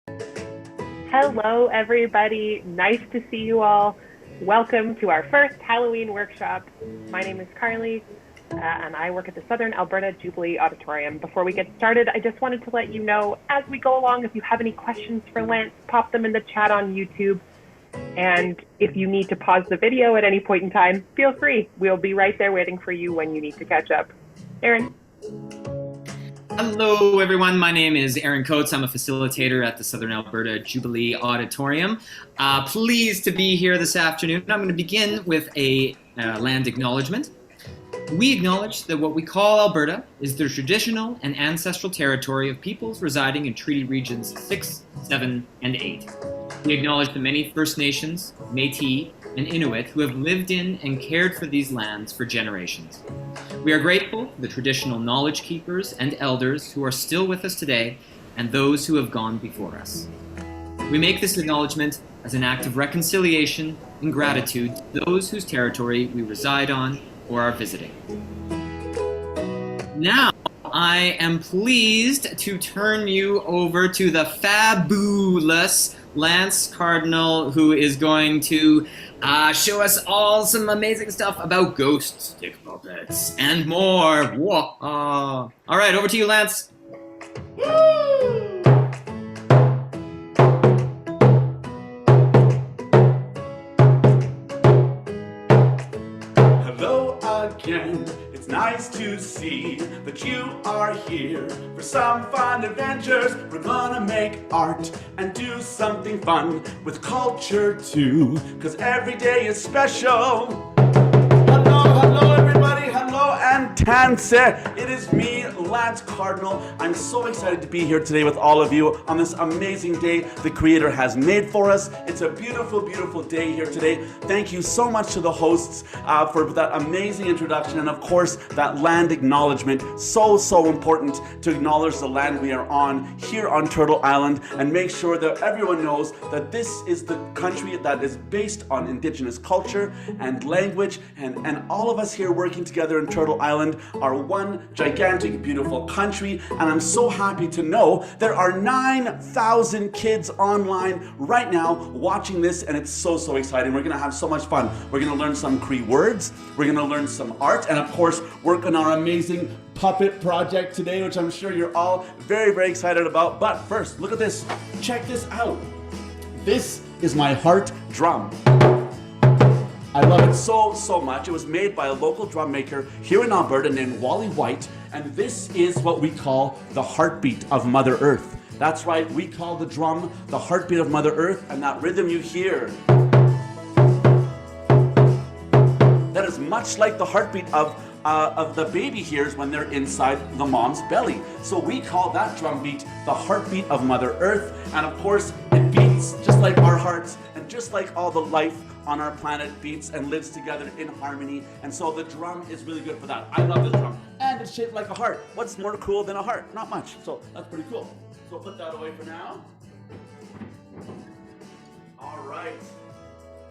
Hello, everybody. Nice to see you all. Welcome to our first Halloween workshop. My name is Carly, and I work at the Southern Alberta Jubilee Auditorium. Before we get started, I just wanted to let you know, as we go along, if you have any questions for Lance, pop them in the chat on YouTube. And if you need to pause the video at any point in time, feel free. We'll be right there waiting for you when you need to catch up. Aaron. Hello, everyone. My name is Aaron Coates. I'm a facilitator at the Southern Alberta Jubilee Auditorium. Pleased to be here this afternoon. I'm going to begin with a land acknowledgement. We acknowledge that what we call Alberta is the traditional and ancestral territory of peoples residing in Treaty Regions 6, 7, and 8. We acknowledge the many First Nations, Métis, and Inuit who have lived in and cared for these lands for generations. We are grateful for the traditional knowledge keepers and elders who are still with us today and those who have gone before us. We make this acknowledgement as an act of reconciliation and gratitude to those whose territory we reside on or are visiting. Now, I am pleased to turn you over to the fabulous Lance Cardinal, who is going to show us all some amazing stuff about ghosts, stick puppets, and more. Whoa. All right, over to you, Lance. Woo! Hello again. It's nice to see that you are here for some fun adventures. We're gonna make art and do something fun with culture too, 'cause every day is special. Hello everybody, hello and Tanse. It is me, Lance Cardinal. I'm so excited to be here today with all of you on this amazing day the Creator has made for us. It's a beautiful, beautiful day here today. Thank you so much to the hosts for that amazing introduction, and of course that land acknowledgement. So important to acknowledge the land we are on here on Turtle Island and make sure that everyone knows that this is the country that is based on Indigenous culture and language, and all of us here working together in Turtle Island are one gigantic, beautiful country. And I'm so happy to know there are 9,000 kids online right now watching this, and it's so exciting. We're gonna have so much fun. We're gonna learn some Cree words, we're gonna learn some art, and of course work on our amazing puppet project today, which I'm sure you're all very excited about. But first, look at this. Check this out. This is my heart drum. I love it so much. It was made by a local drum maker here in Alberta named Wally White, and this is what we call the heartbeat of Mother Earth. That's right, we call the drum the heartbeat of Mother Earth, and that rhythm you hear, that is much like the heartbeat of the baby hears when they're inside the mom's belly. So we call that drum beat the heartbeat of Mother Earth, and of course it beats just like our hearts, and just like all the life on our planet beats and lives together in harmony. And so the drum is really good for that. I love this drum. And it's shaped like a heart. What's more cool than a heart? Not much. So that's pretty cool. So put that away for now. All right.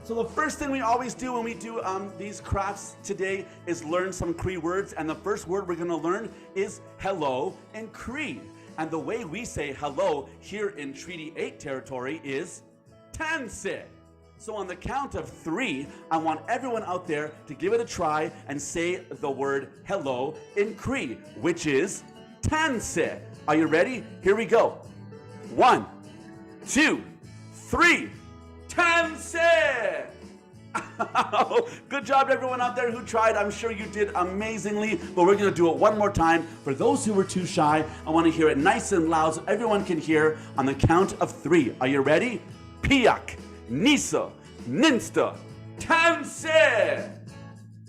So the first thing we always do when we do these crafts today is learn some Cree words. And the first word we're gonna learn is hello in Cree. And the way we say hello here in Treaty 8 territory is Tanse. So on the count of 3, I want everyone out there to give it a try and say the word hello in Cree, which is Tanse. Are you ready? Here we go. 1, 2, 3. Tanse! Good job everyone out there who tried. I'm sure you did amazingly, but we're gonna do it one more time. For those who were too shy, I wanna hear it nice and loud so everyone can hear on the count of 3. Are you ready? Piak, Nisa, Ninsta, Tanse!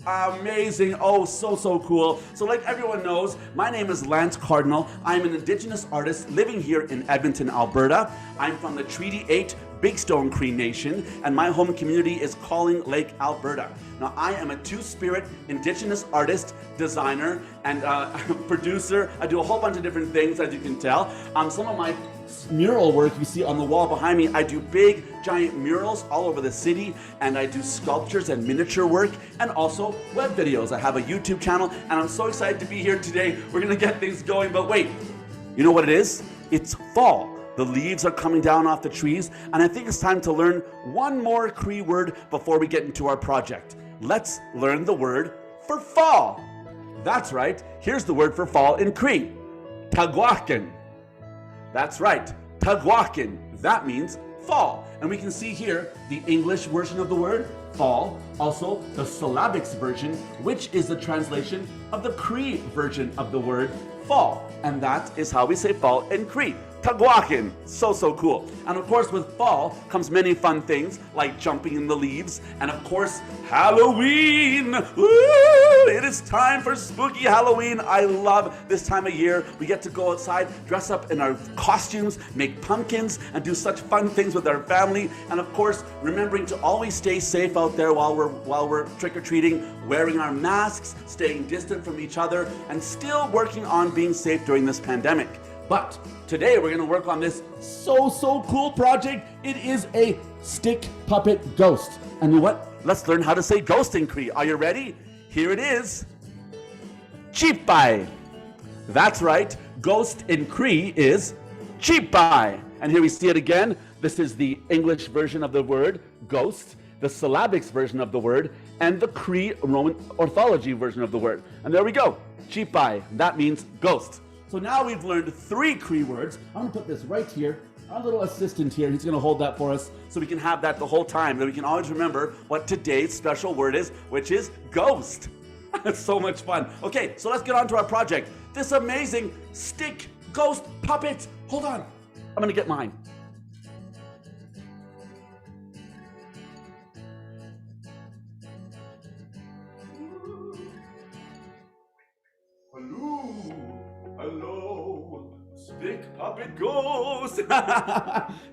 Amazing. Oh, so cool. So like everyone knows, my name is Lance Cardinal. I'm an Indigenous artist living here in Edmonton, Alberta. I'm from the Treaty 8 Big Stone Cree Nation, and my home community is Calling Lake, Alberta. Now, I am a two-spirit Indigenous artist, designer, and producer. I do a whole bunch of different things, as you can tell. Some of my mural work you see on the wall behind me, I do big, giant murals all over the city, and I do sculptures and miniature work, and also web videos. I have a YouTube channel, and I'm so excited to be here today. We're gonna get things going, but wait, you know what it is? It's fall. The leaves are coming down off the trees, and I think it's time to learn one more Cree word before we get into our project. Let's learn the word for fall. That's right. Here's the word for fall in Cree. Tagwakin. That's right. Tagwakin. That means fall. And we can see here the English version of the word fall, also the syllabics version, which is the translation of the Cree version of the word fall. And that is how we say fall in Cree. Tagwakin. So cool. And of course, with fall comes many fun things like jumping in the leaves and of course, Halloween. Woo! It is time for spooky Halloween. I love this time of year. We get to go outside, dress up in our costumes, make pumpkins, and do such fun things with our family. And of course, remembering to always stay safe out there while we're trick-or-treating, wearing our masks, staying distant from each other, and still working on being safe during this pandemic. But today we're going to work on this so cool project. It is a stick puppet ghost. And you know what? Let's learn how to say ghost in Cree. Are you ready? Here it is. Cîpay. That's right. Ghost in Cree is Cîpay. And here we see it again. This is the English version of the word ghost, the syllabics version of the word, and the Cree Roman orthology version of the word. And there we go. Cîpay. That means ghost. So now we've learned 3 Cree words. I'm going to put this right here. Our little assistant here, he's going to hold that for us so we can have that the whole time, that we can always remember what today's special word is, which is ghost. It's so much fun. Okay, so let's get on to our project. This amazing stick ghost puppet. Hold on. I'm going to get mine. Hello, stick puppet ghost.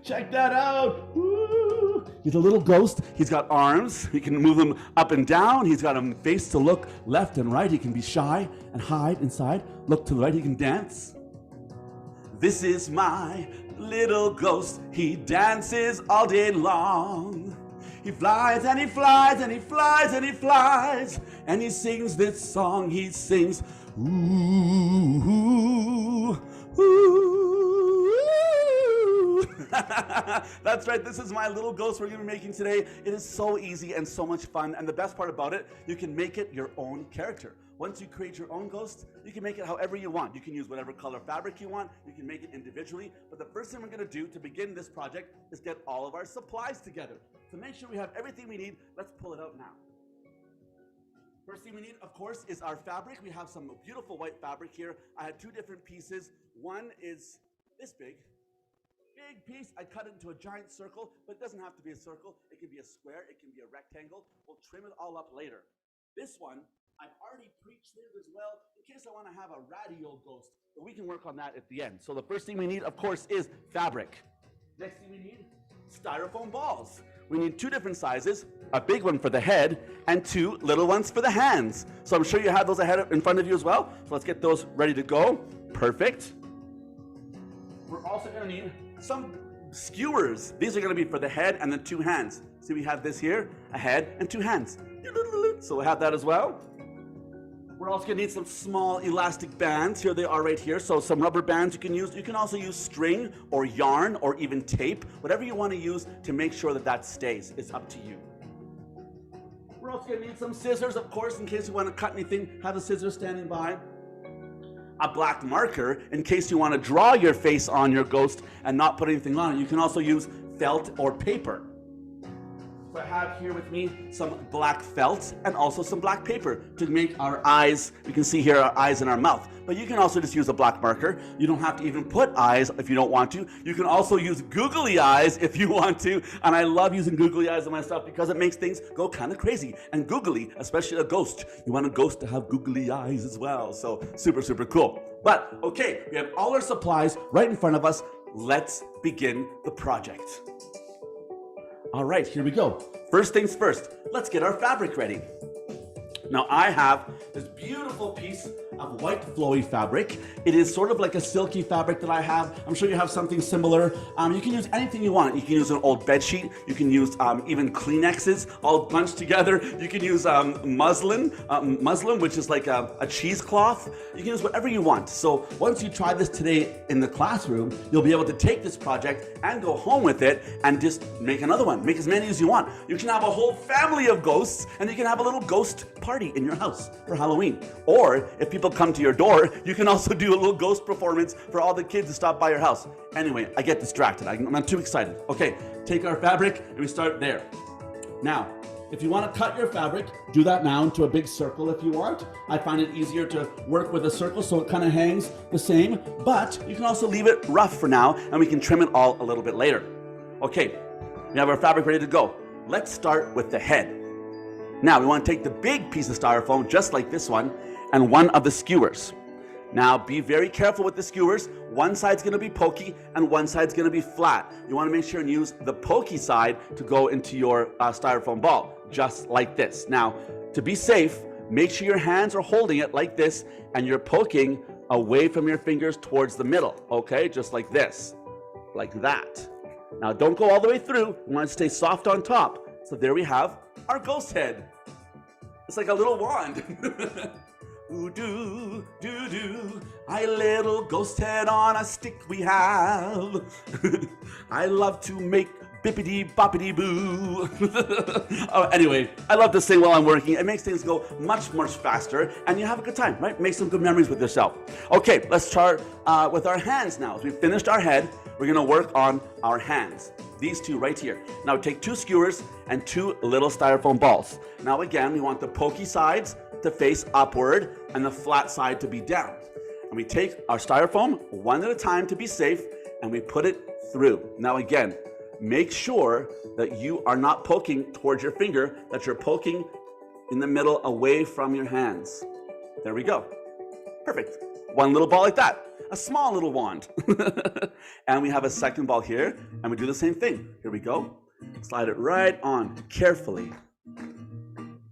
Check that out. Woo. He's a little ghost. He's got arms. He can move them up and down. He's got a face to look left and right. He can be shy and hide inside. Look to the right. He can dance. This is my little ghost. He dances all day long. He flies and he flies and he flies and he flies. And he sings this song. He sings, ooh, ooh, ooh. That's right, this is my little ghost we're going to be making today. It is so easy and so much fun, and the best part about it, you can make it your own character. Once you create your own ghost, you can make it however you want. You can use whatever color fabric you want, you can make it individually, but the first thing we're going to do to begin this project is get all of our supplies together. To make sure we have everything we need, let's pull it out now. First thing we need, of course, is our fabric. We have some beautiful white fabric here. I had 2 different pieces. One is this big piece. I cut it into a giant circle, but it doesn't have to be a circle. It can be a square, it can be a rectangle. We'll trim it all up later. This one, I've already pre-trimmed as well, in case I want to have a Rattier ghost, but we can work on that at the end. So the first thing we need, of course, is fabric. Next thing we need, styrofoam balls. We need 2 different sizes, a big one for the head and 2 little ones for the hands. So I'm sure you have those in front of you as well. So let's get those ready to go. Perfect. We're also going to need some skewers. These are going to be for the head and the 2 hands. See, we have this here, a head and 2 hands. So we'll have that as well. We're also going to need some small elastic bands. Here they are right here. So some rubber bands you can use. You can also use string or yarn or even tape. Whatever you want to use to make sure that that stays. It's up to you. We're also going to need some scissors, of course, in case you want to cut anything. Have the scissors standing by. A black marker in case you want to draw your face on your ghost and not put anything on it. You can also use felt or paper. So I have here with me some black felt and also some black paper to make our eyes. We can see here our eyes and our mouth. But you can also just use a black marker. You don't have to even put eyes if you don't want to. You can also use googly eyes if you want to. And I love using googly eyes on my stuff because it makes things go kind of crazy. And googly, especially a ghost. You want a ghost to have googly eyes as well. So super, super cool. But okay, we have all our supplies right in front of us. Let's begin the project. All right, here we go. First things first, let's get our fabric ready. Now I have this beautiful piece of white flowy fabric. It is sort of like a silky fabric that I have. I'm sure you have something similar. You can use anything you want. You can use an old bed sheet. You can use even Kleenexes all bunched together. You can use muslin, which is like a cheesecloth. You can use whatever you want. So once you try this today in the classroom, you'll be able to take this project and go home with it and just make another one. Make as many as you want. You can have a whole family of ghosts, and you can have a little ghost party in your house for Halloween. Or if people come to your door, you can also do a little ghost performance for all the kids to stop by your house. Anyway, I get distracted. I'm too excited. Okay, take our fabric and we start there. Now, if you want to cut your fabric, do that now into a big circle if you want. I find it easier to work with a circle so it kind of hangs the same, but you can also leave it rough for now and we can trim it all a little bit later. Okay, we have our fabric ready to go. Let's start with the head. Now we want to take the big piece of styrofoam, just like this one, and one of the skewers. Now be very careful with the skewers. One side's going to be pokey and one side's going to be flat. You want to make sure and use the pokey side to go into your styrofoam ball, just like this. Now, to be safe, make sure your hands are holding it like this and you're poking away from your fingers towards the middle, okay? Just like this, like that. Now don't go all the way through. You want to stay soft on top. So there we have our ghost head. It's like a little wand. Ooh, doo, doo, doo. A little ghost head on a stick we have. I love to make bippity boppity boo. Oh, anyway, I love to sing while I'm working. It makes things go much, much faster, and you have a good time, right? Make some good memories with yourself. Okay, let's start with our hands now. As we finished our head, we're gonna work on our hands. These two right here. Now take two skewers and two little styrofoam balls. Now again, we want the pokey sides to face upward and the flat side to be down. And we take our styrofoam one at a time to be safe, and we put it through. Now again, make sure that you are not poking towards your finger, that you're poking in the middle away from your hands. There we go. Perfect. One little ball like that. A small little wand. And we have a second ball here, and we do the same thing. Here we go. Slide it right on carefully.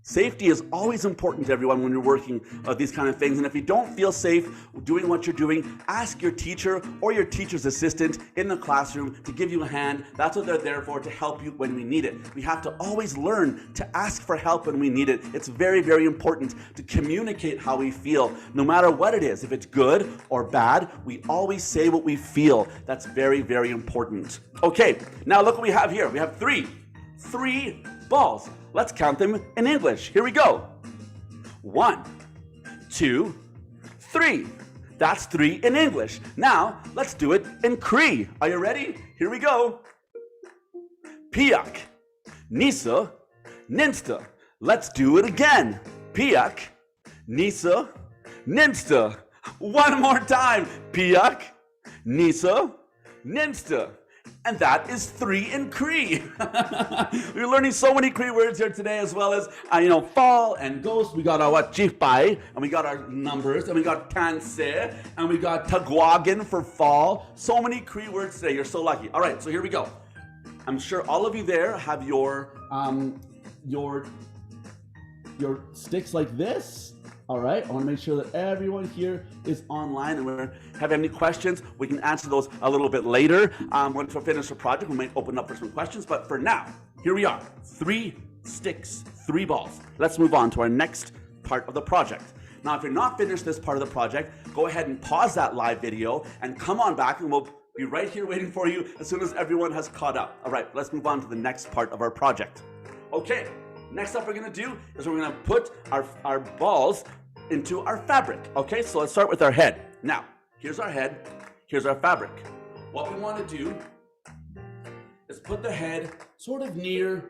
Safety is always important to everyone when you're working these kind of things. And if you don't feel safe doing what you're doing, ask your teacher or your teacher's assistant in the classroom to give you a hand. That's what they're there for, to help you when we need it. We have to always learn to ask for help when we need it. It's very, very important to communicate how we feel, no matter what it is. If it's good or bad, we always say what we feel. That's very, very important. Okay, now look what we have here. We have three balls. Let's count them in English. Here we go. 1, 2, 3. That's 3 in English. Now, let's do it in Cree. Are you ready? Here we go. Piak, Nisa, Ninsta. Let's do it again. Piak, Nisa, Ninsta. One more time. Piak, Nisa, Ninsta. And that is 3 in Cree. We're learning so many Cree words here today, as well as, fall and ghost. We got our Cîpay, and we got our numbers, and we got Tanse, and we got Tagwagan for fall. So many Cree words today. You're so lucky. All right, so here we go. I'm sure all of you there have your sticks like this. All right, I want to make sure that everyone here is online, and we have any questions, we can answer those a little bit later. Once we finish the project, we might open up for some questions, but for now, here we are. 3 sticks, 3 balls. Let's move on to our next part of the project. Now, if you're not finished this part of the project, go ahead and pause that live video and come on back, and we'll be right here waiting for you as soon as everyone has caught up. All right, let's move on to the next part of our project. Okay. Next up we're going to do is we're going to put our balls into our fabric. Okay, so let's start with our head. Now, here's our head, here's our fabric. What we want to do is put the head sort of near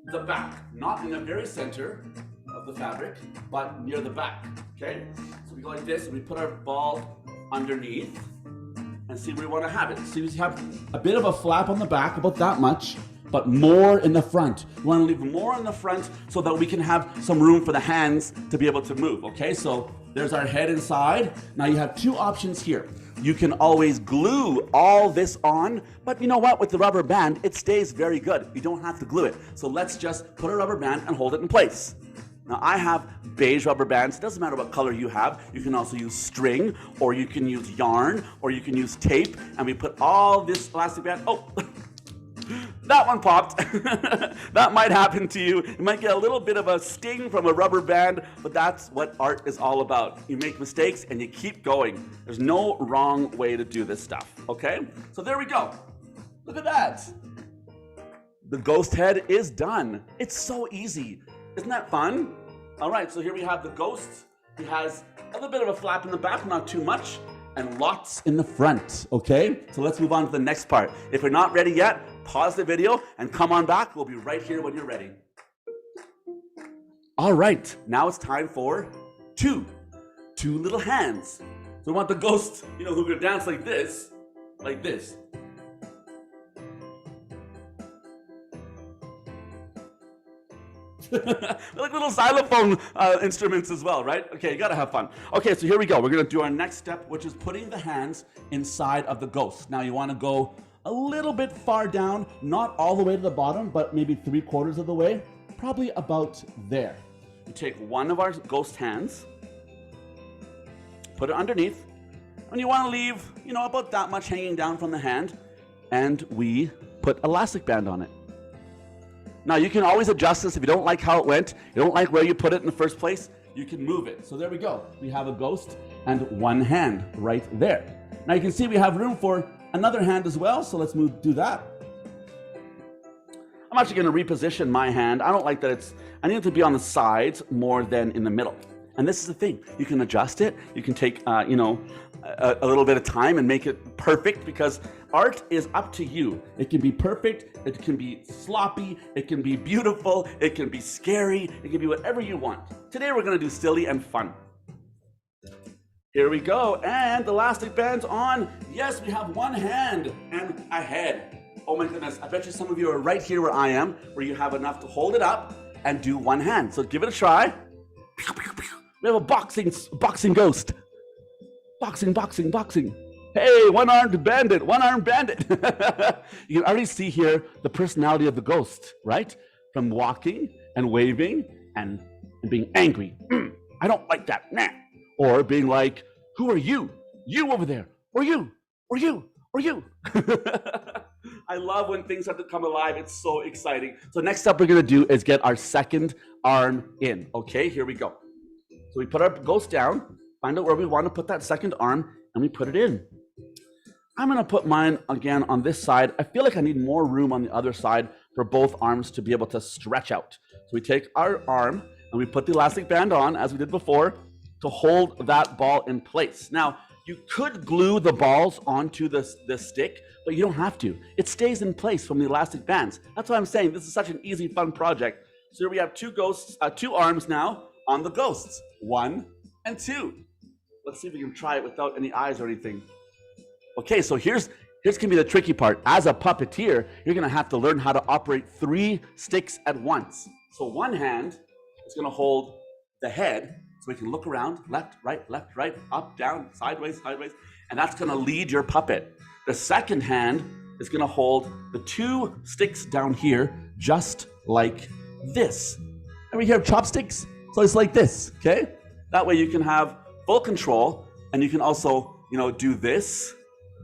the back, not in the very center of the fabric, but near the back. Okay, so we go like this, and we put our ball underneath and see where we want to have it. So we have a bit of a flap on the back, about that much, but more in the front. We want to leave more in the front so that we can have some room for the hands to be able to move, okay? So there's our head inside. Now you have 2 options here. You can always glue all this on, but you know what? With the rubber band, it stays very good. You don't have to glue it. So let's just put a rubber band and hold it in place. Now I have beige rubber bands. It doesn't matter what color you have. You can also use string, or you can use yarn, or you can use tape, and we put all this elastic band. Oh, that one popped. That might happen to you. You might get a little bit of a sting from a rubber band, but that's what art is all about. You make mistakes and you keep going. There's no wrong way to do this stuff, okay? So there we go. Look at that. The ghost head is done. It's so easy. Isn't that fun? All right, so here we have the ghost. He has a little bit of a flap in the back, not too much, and lots in the front, okay? So let's move on to the next part. If you're not ready yet, pause the video and come on back. We'll be right here when you're ready. All right, now it's time for two little hands. So we want the ghost, who could dance like this, like this. Like little xylophone instruments as well, right? Okay, you gotta have fun. Okay, so here we go. We're gonna do our next step, which is putting the hands inside of the ghost. Now you wanna go a little bit far down, not all the way to the bottom, but maybe 3/4 of the way, probably about there. You take one of our ghost hands, put it underneath, and you wanna leave, about that much hanging down from the hand, and we put elastic band on it. Now you can always adjust this if you don't like how it went, you don't like where you put it in the first place, you can move it. So there we go. We have a ghost and one hand right there. Now you can see we have room for another hand as well, so let's do that. I'm actually going to reposition my hand. I don't like that I need it to be on the sides more than in the middle. And this is the thing, you can adjust it, you can take a little bit of time and make it perfect, because art is up to you. It can be perfect, it can be sloppy, it can be beautiful, it can be scary, it can be whatever you want. Today we're gonna do silly and fun. Here we go, and the elastic band's on. Yes, we have one hand and a head. Oh my goodness, I bet you some of you are right here where I am, where you have enough to hold it up and do one hand. So give it a try. We have a boxing ghost. Boxing. Hey, one-armed bandit. You can already see here the personality of the ghost, right? From walking and waving and being angry. I don't like that. Nah. Or being like, who are you? You over there. Or you. I love when things have to come alive. It's so exciting. So next up we're going to do is get our second arm in. Okay, here we go. So we put our ghost down, find out where we want to put that second arm, and we put it in. I'm going to put mine again on this side. I feel like I need more room on the other side for both arms to be able to stretch out. So we take our arm and we put the elastic band on, as we did before, to hold that ball in place. Now, you could glue the balls onto the stick, but you don't have to. It stays in place from the elastic bands. That's why I'm saying this is such an easy, fun project. So here we have two arms now on the ghosts. 1 and 2. Let's see if we can try it without any eyes or anything. Okay, so here's gonna be the tricky part. As a puppeteer, you're gonna have to learn how to operate 3 sticks at once. So one hand is gonna hold the head, so we can look around, left, right, up, down, sideways, and that's gonna lead your puppet. The second hand is gonna hold the 2 sticks down here, just like this. Ever hear of chopsticks? So it's like this, okay? That way you can have full control, and you can also, do this.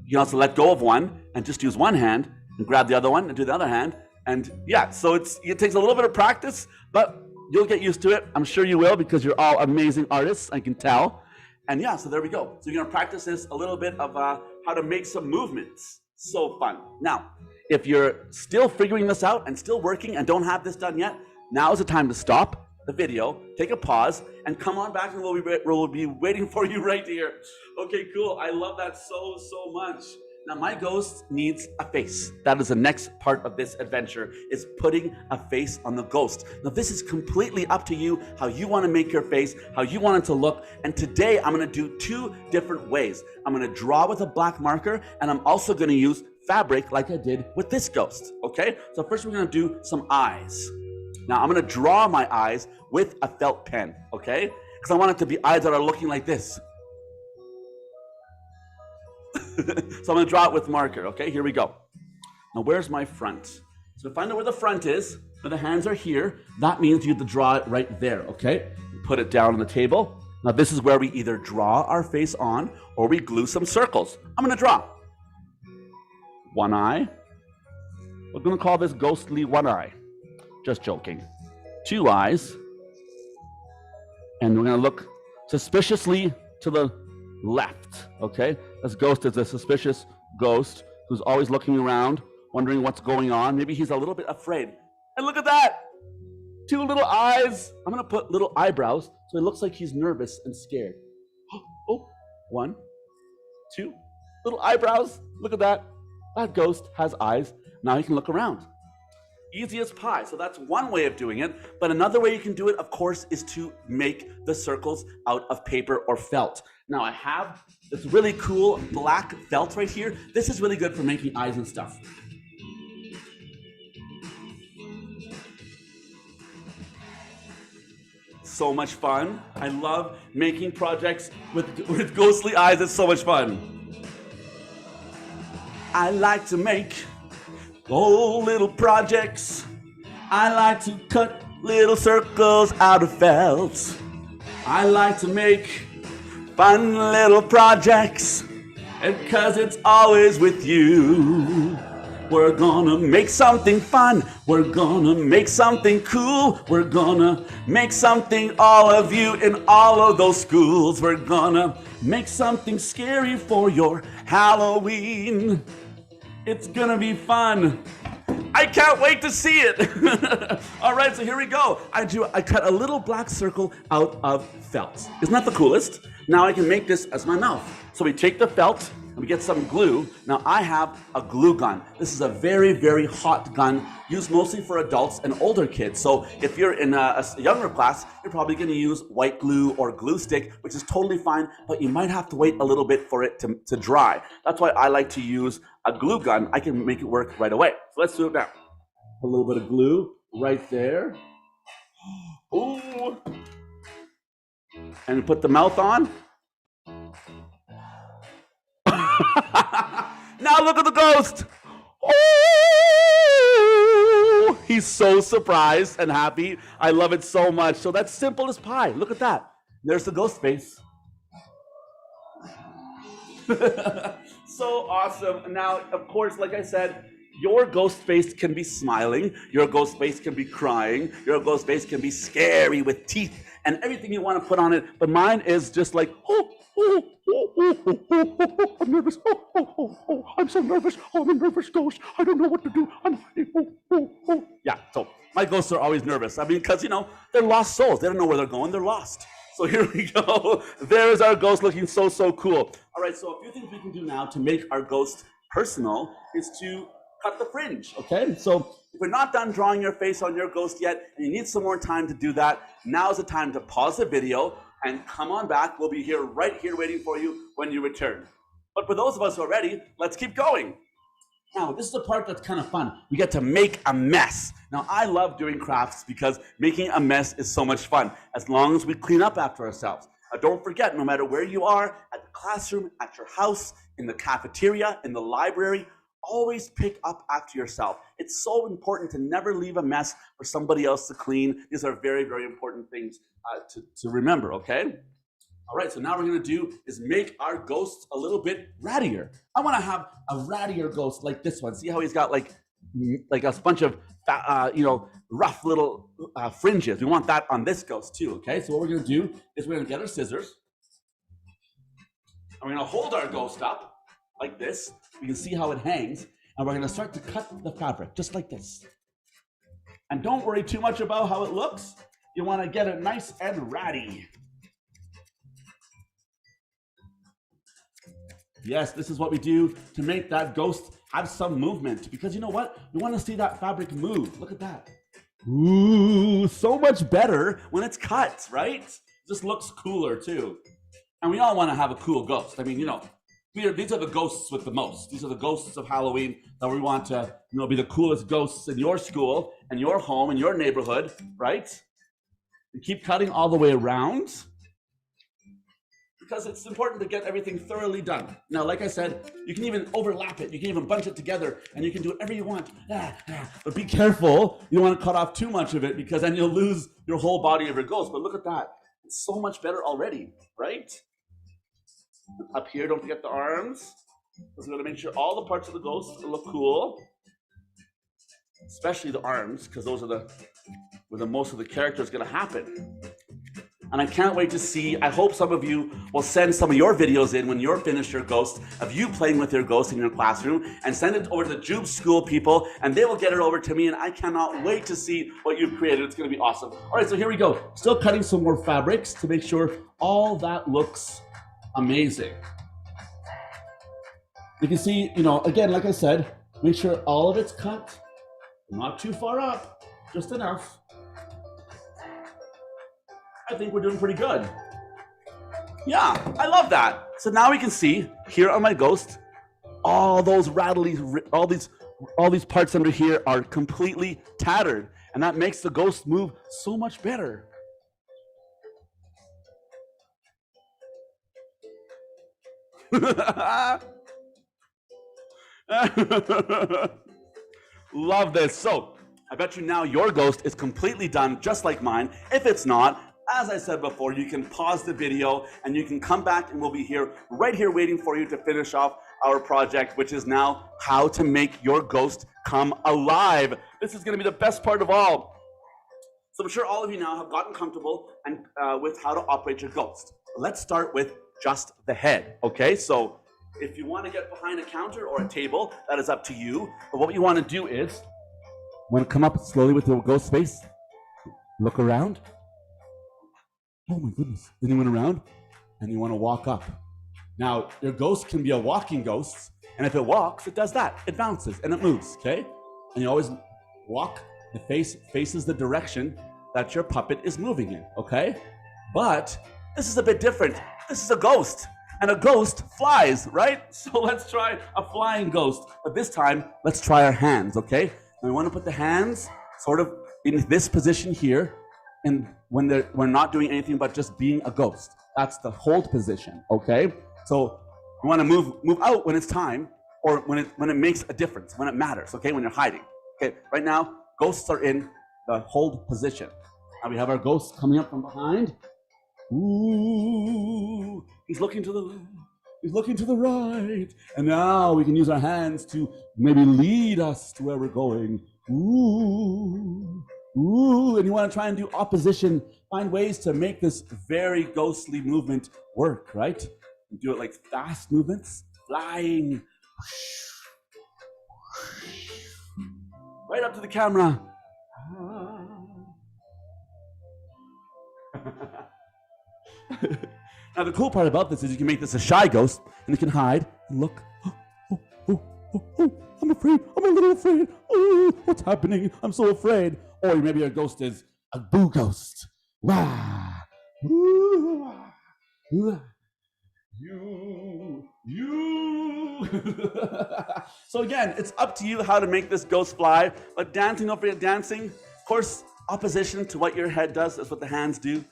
You can also let go of one and just use one hand and grab the other one and do the other hand. And yeah, so it takes a little bit of practice, but you'll get used to it. I'm sure you will, because you're all amazing artists, I can tell. And yeah, so there we go. So you're gonna practice this a little bit of how to make some movements. So fun. Now, if you're still figuring this out and still working and don't have this done yet, now is the time to stop the video, take a pause, and come on back, and we'll be waiting for you right here. Okay, cool. I love that so much. Now, my ghost needs a face. That is the next part of this adventure, is putting a face on the ghost. Now, this is completely up to you, how you want to make your face, how you want it to look. And today, I'm going to do 2 different ways. I'm going to draw with a black marker, and I'm also going to use fabric like I did with this ghost. Okay? So first, we're going to do some eyes. Now, I'm going to draw my eyes with a felt pen, okay? Because I want it to be eyes that are looking like this. So I'm going to draw it with marker, okay? Here we go. Now, where's my front? So to find out where the front is, Now the hands are here. That means you have to draw it right there, okay? Put it down on the table. Now this is where we either draw our face on or we glue some circles. I'm gonna draw. One eye. We're gonna call this ghostly one eye. Just joking. Two eyes. And we're gonna look suspiciously to the left, okay? This ghost is a suspicious ghost who's always looking around, wondering what's going on. Maybe he's a little bit afraid. And look at that! Two little eyes. I'm gonna put little eyebrows so it looks like he's nervous and scared. Oh, one, two, little eyebrows. Look at that. That ghost has eyes. Now he can look around. Easy as pie. So that's one way of doing it. But another way you can do it, of course, is to make the circles out of paper or felt. Now I have this really cool black felt right here. This is really good for making eyes and stuff. So much fun. I love making projects with ghostly eyes. It's so much fun. I like to make little projects. I like to cut little circles out of felt. I like to make fun little projects, and 'cause it's always with you. We're gonna make something fun. We're gonna make something cool. We're gonna make something all of you in all of those schools. We're gonna make something scary for your Halloween. It's gonna be fun. I can't wait to see it. All right, so here we go. I cut a little black circle out of felt. Isn't that the coolest? Now I can make this as my mouth. So we take the felt and we get some glue. Now I have a glue gun. This is a very, very hot gun used mostly for adults and older kids. So if you're in a younger class, you're probably gonna use white glue or glue stick, which is totally fine, but you might have to wait a little bit for it to dry. That's why I like to use a glue gun. I can make it work right away. So let's do it now. A little bit of glue right there. Ooh. And put the mouth on. Now look at the ghost. Oh, he's so surprised and happy. I love it so much. So that's simple as pie. Look at that. There's the ghost face. So awesome. Now, of course, like I said, your ghost face can be smiling. Your ghost face can be crying. Your ghost face can be scary with teeth and everything you want to put on it. But mine is just like, I'm nervous. I'm so nervous. I'm a nervous ghost. I don't know what to do. Yeah, so my ghosts are always nervous. I mean, because, they're lost souls. They don't know where they're going. They're lost. So here we go. There's our ghost looking so, so cool. All right, so a few things we can do now to make our ghost personal is to cut the fringe, okay? So if you're not done drawing your face on your ghost yet, and you need some more time to do that, now's the time to pause the video and come on back. We'll be here right here waiting for you when you return. But for those of us who are ready, let's keep going. Now, this is the part that's kind of fun. We get to make a mess. Now, I love doing crafts because making a mess is so much fun, as long as we clean up after ourselves. Now, don't forget, no matter where you are, at the classroom, at your house, in the cafeteria, in the library, always pick up after yourself. It's so important to never leave a mess for somebody else to clean. These are very, very important things to remember, okay? All right, so now what we're gonna do is make our ghosts a little bit rattier. I wanna have a rattier ghost like this one. See how he's got like a bunch of, rough little fringes. We want that on this ghost too, okay? So what we're gonna do is we're gonna get our scissors. And we're gonna hold our ghost up like this. You can see how it hangs. And we're gonna start to cut the fabric, just like this. And don't worry too much about how it looks. You wanna get it nice and ratty. Yes, this is what we do to make that ghost have some movement. Because you know what? We want to see that fabric move. Look at that. Ooh, so much better when it's cut, right? It just looks cooler too. And we all want to have a cool ghost. I mean, these are the ghosts with the most. These are the ghosts of Halloween that we want to, be the coolest ghosts in your school and your home and your neighborhood, right? And keep cutting all the way around. because it's important to get everything thoroughly done. Now, like I said, you can even overlap it. You can even bunch it together, and you can do whatever you want. But be careful. You don't want to cut off too much of it, because then you'll lose your whole body of your ghost. But look at that. It's so much better already, right? Up here, don't forget the arms. Because we're going to make sure all the parts of the ghost look cool. Especially the arms, because those are where the most of the character is going to happen. And I can't wait to see, I hope some of you will send some of your videos in when you're finished your ghost, of you playing with your ghost in your classroom, and send it over to the Jube school people, and they will get it over to me, and I cannot wait to see what you've created. It's going to be awesome. All right, so here we go. Still cutting some more fabrics to make sure all that looks amazing. You can see, again, like I said, make sure all of it's cut, not too far up, just enough. I think we're doing pretty good. Yeah, I love that. So now we can see here on my ghost, all those rattly, all these parts under here are completely tattered, and that makes the ghost move so much better. Love this. So I bet you now your ghost is completely done, just like mine. If it's not, as I said before, you can pause the video and you can come back, and we'll be here, right here, waiting for you to finish off our project, which is now how to make your ghost come alive. This is going to be the best part of all. So I'm sure all of you now have gotten comfortable and with how to operate your ghost. Let's start with just the head, okay? So if you want to get behind a counter or a table, that is up to you. But what you want to do is, you want to come up slowly with your ghost face, look around. Oh my goodness. Then you went around and you want to walk up. Now, your ghost can be a walking ghost, and if it walks, it does that. It bounces and it moves, okay? And you always walk, the face faces the direction that your puppet is moving in, okay? But this is a bit different. This is a ghost, and a ghost flies, right? So let's try a flying ghost, but this time, let's try our hands, okay? And we want to put the hands sort of in this position here, and when we're not doing anything but just being a ghost. That's the hold position, okay? So you want to move out when it's time, or when it makes a difference, when it matters, okay? When you're hiding. Okay, right now, ghosts are in the hold position. Now we have our ghost coming up from behind. Ooh, he's looking to the left, he's looking to the right. And now we can use our hands to maybe lead us to where we're going. Ooh. Ooh, and you want to try and do opposition, find ways to make this very ghostly movement work, right? You do it like fast movements, flying, right up to the camera. Now the cool part about this is you can make this a shy ghost, and you can hide and look. Oh, I'm afraid, I'm a little afraid. Oh, what's happening? I'm so afraid. Or maybe your ghost is a boo ghost. Wah! Ooh, wah. You. So again, it's up to you how to make this ghost fly. But dancing, don't forget dancing. Of course, opposition to what your head does is what the hands do.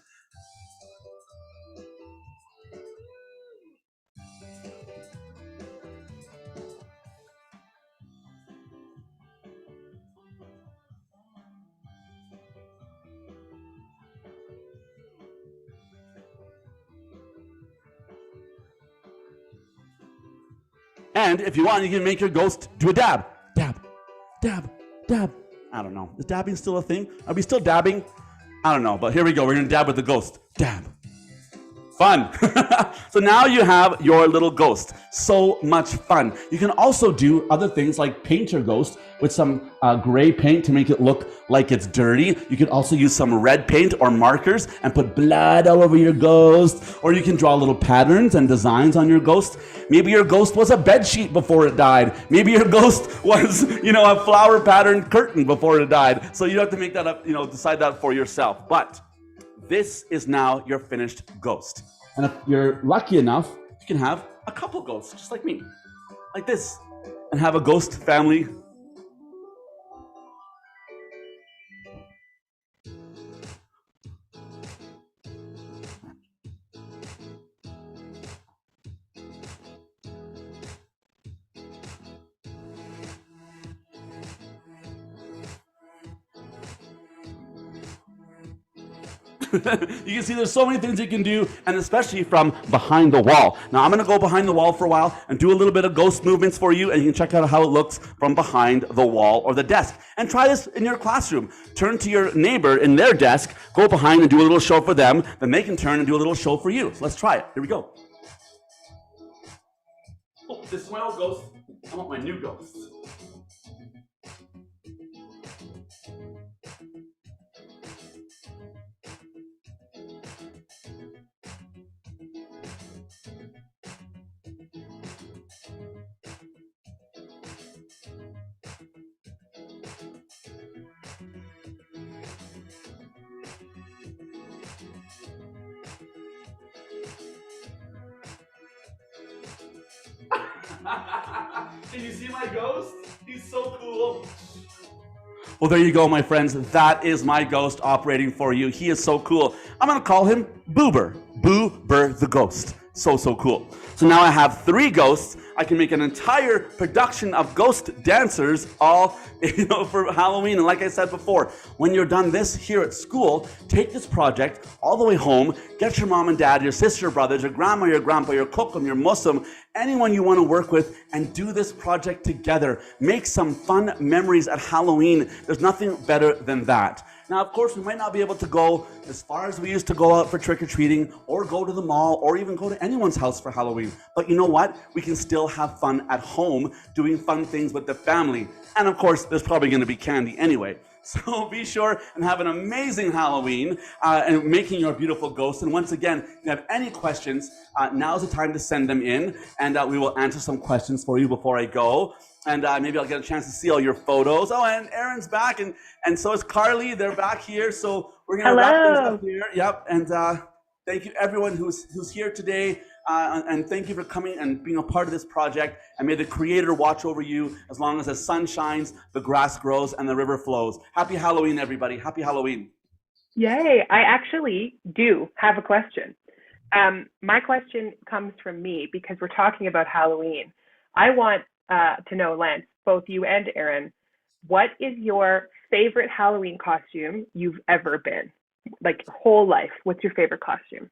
And if you want, you can make your ghost do a dab. Dab, dab, dab. I don't know. Is dabbing still a thing? Are we still dabbing? I don't know, but here we go. We're going to dab with the ghost. Dab. Fun. So now you have your little ghost. So much fun. You can also do other things like paint your ghost with some gray paint to make it look like it's dirty. You can also use some red paint or markers and put blood all over your ghost. Or you can draw little patterns and designs on your ghost. Maybe your ghost was a bed sheet before it died. Maybe your ghost was, a flower patterned curtain before it died. So you have to make that up, decide that for yourself. But this is now your finished ghost. And if you're lucky enough, you can have a couple ghosts, just like me, like this, and have a ghost family. You can see there's so many things you can do, and especially from behind the wall. Now I'm going to go behind the wall for a while and do a little bit of ghost movements for you, and you can check out how it looks from behind the wall or the desk. And try this in your classroom. Turn to your neighbor in their desk, go behind and do a little show for them, then they can turn and do a little show for you. So let's try it. Here we go. Oh, this is my old ghost. I want my new ghost. Can you see my ghost? He's so cool. Well, there you go, my friends. That is my ghost operating for you. He is so cool. I'm going to call him Boober. Boober the ghost. So cool. So now I have 3 ghosts. I can make an entire production of ghost dancers all, for Halloween. And like I said before, when you're done this here at school, take this project all the way home, get your mom and dad, your sister, your brothers, your grandma, your grandpa, your kokum, your Muslim, anyone you want to work with, and do this project together. Make some fun memories at Halloween. There's nothing better than that. Now, of course, we might not be able to go as far as we used to go out for trick-or-treating, or go to the mall, or even go to anyone's house for Halloween. But you know what? We can still have fun at home doing fun things with the family. And of course, there's probably going to be candy anyway. So be sure and have an amazing Halloween and making your beautiful ghosts. And once again, if you have any questions, now's the time to send them in, and we will answer some questions for you before I go. And maybe I'll get a chance to see all your photos. Oh, and Erin's back, and so is Carly. They're back here, so we're going to wrap things up here. Yep, and thank you everyone who's here today, and thank you for coming and being a part of this project. And may the Creator watch over you as long as the sun shines, the grass grows, and the river flows. Happy Halloween, everybody. Happy Halloween. Yay. I actually do have a question. My question comes from me because we're talking about Halloween. I want to know, Lance, both you and Erin, what is your favorite Halloween costume you've ever been? Like your whole life, what's your favorite costume?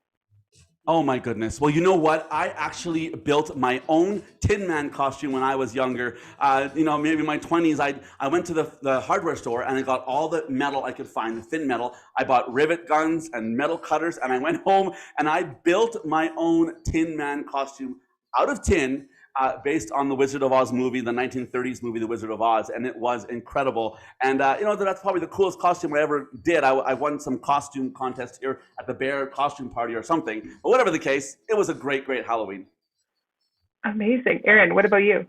Oh my goodness. Well, you know what? I actually built my own Tin Man costume when I was younger. Maybe in my 20s, I went to the hardware store and I got all the metal I could find, the thin metal. I bought rivet guns and metal cutters, and I went home and I built my own Tin Man costume out of tin, based on the Wizard of Oz movie, the 1930s movie, The Wizard of Oz, and it was incredible. And that's probably the coolest costume I ever did. I won some costume contest here at the Bear costume party or something. But whatever the case, it was a great, great Halloween. Amazing. Erin, what about you?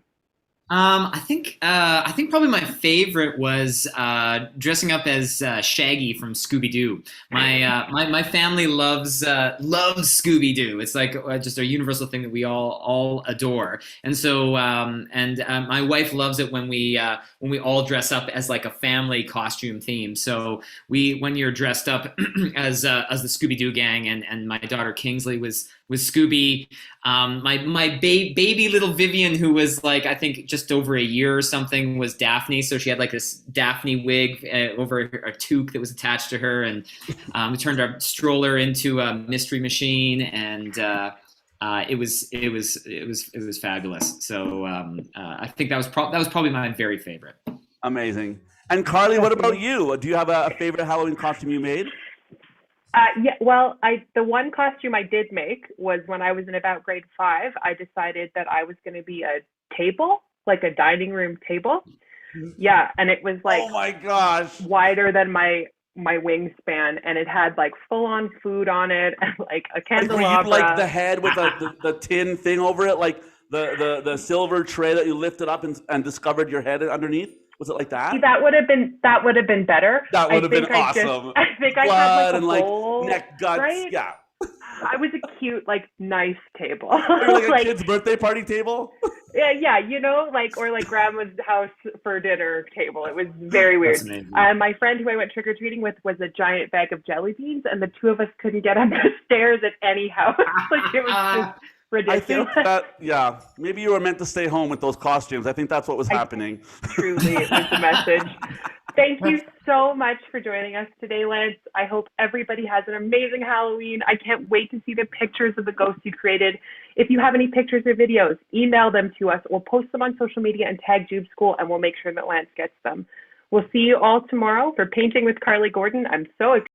I think probably my favorite was dressing up as Shaggy from Scooby-Doo. My family loves Scooby-Doo. It's like just a universal thing that we all adore. And so my wife loves it when we all dress up as like a family costume theme. So when you're dressed up as the Scooby-Doo gang, and my daughter Kingsley was Scooby. My baby little Vivian, who was like, I think just over a year or something, was Daphne. So she had like this Daphne wig over a toque that was attached to her. And we turned our stroller into a mystery machine, and it was fabulous. So I think that was probably my very favorite. Amazing. And Carly, what about you? Do you have a favorite Halloween costume you made? The one costume I did make was when I was in about grade 5. I decided that I was going to be a table, like a dining room table. Yeah, and it was like, oh my gosh, wider than my wingspan, and it had like full-on food on it, and like a candelabra. Like the head with the tin thing over it, like the silver tray that you lifted up and discovered your head underneath. Was it like that? See, that would have been better. That would have been awesome. I think I had like a bowl, neck, guts, right? Yeah. I was a cute, like, nice table. Like a kid's birthday party table? Yeah, or like grandma's house for dinner table. It was very weird. My friend who I went trick-or-treating with was a giant bag of jelly beans, and the two of us couldn't get up the stairs at any house. Like, it was just ridiculous. I think maybe you were meant to stay home with those costumes. I think that's what was happening. Truly, it was the message. Thank you so much for joining us today, Lance. I hope everybody has an amazing Halloween. I can't wait to see the pictures of the ghosts you created. If you have any pictures or videos, email them to us. We'll post them on social media and tag Jube School, and we'll make sure that Lance gets them. We'll see you all tomorrow for Painting with Carly Gordon. I'm so excited.